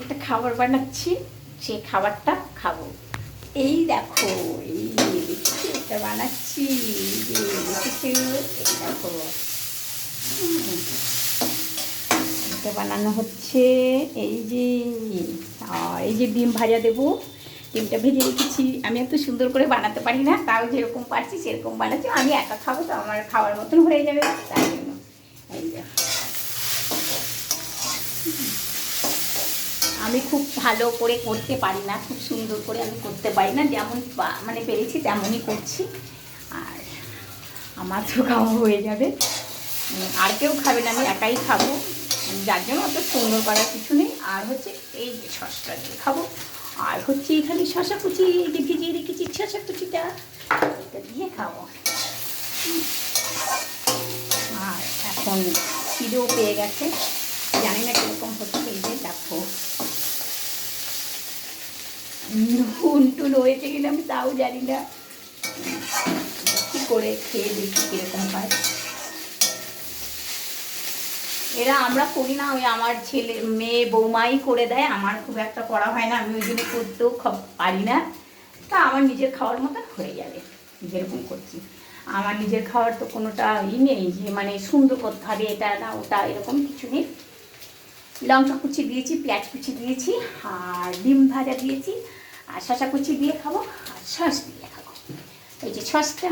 একটা খাবার বানাচ্ছি, সেই খাবারটা খাবো। এই দেখো, এই দেখছি এটা বানাচ্ছি, যে দেখেছো, এই দেখো এটা বানানো হচ্ছে। এই যে এই যে ডিম ভাজা দেবো, ডিমটা ভেজে রেখেছি। আমি এত সুন্দর করে বানাতে পারি না, তাও যেরকম পারছি সেরকম বানাচ্ছি। আমি একা খাবো তো আমার খাওয়ার মতন হয়ে যাবে, তাই জন্য। এই যে আমি খুব ভালো করে করতে পারি না, খুব সুন্দর করে আমি করতে পারি না, যেমন মানে পেরেছি তেমনই করছি। আর আমার তো খাওয়া হয়ে যাবে, আর কেউ খাবে না, আমি একাই খাবো, যার জন্য অত সুন্দর করার কিছু নেই। আর হচ্ছে এই যে সসটা দিয়ে খাবো, আর হচ্ছে এখানে শশা কুচি, এই যে ভিজিয়ে রেখেছি শশা কুচিটা, এটা দিয়ে খাবো। আর এখন খিদেও পেয়ে গেছে, জানি না কীরকম হচ্ছে। এই যে দেখো নুন টুন হয়েছে কিনা আমি তাও জানি না, কী করে খেয়ে দেখি কীরকম হয়। এরা আমরা করি না, ওই আমার ছেলে মেয়ে বৌমাই করে দেয়, আমার খুব একটা করা হয় না, আমি ওই জন্য করতেও পারি না। তা আমার নিজের খাওয়ার মতো হয়ে যাবে যেরকম করছি। আমার নিজের খাওয়ার তো কোনোটা নেই যে মানে সুন্দর করতে হবে এটা না ওটা, এরকম কিছু নেই। লঙ্কা কুচি দিয়েছি, পেঁয়াজ কুচি দিয়েছি, আর ডিম ভাজা দিয়েছি, আর শসা কুচি দিয়ে খাবো, আর সস দিয়ে খাবো। এই যে সসটা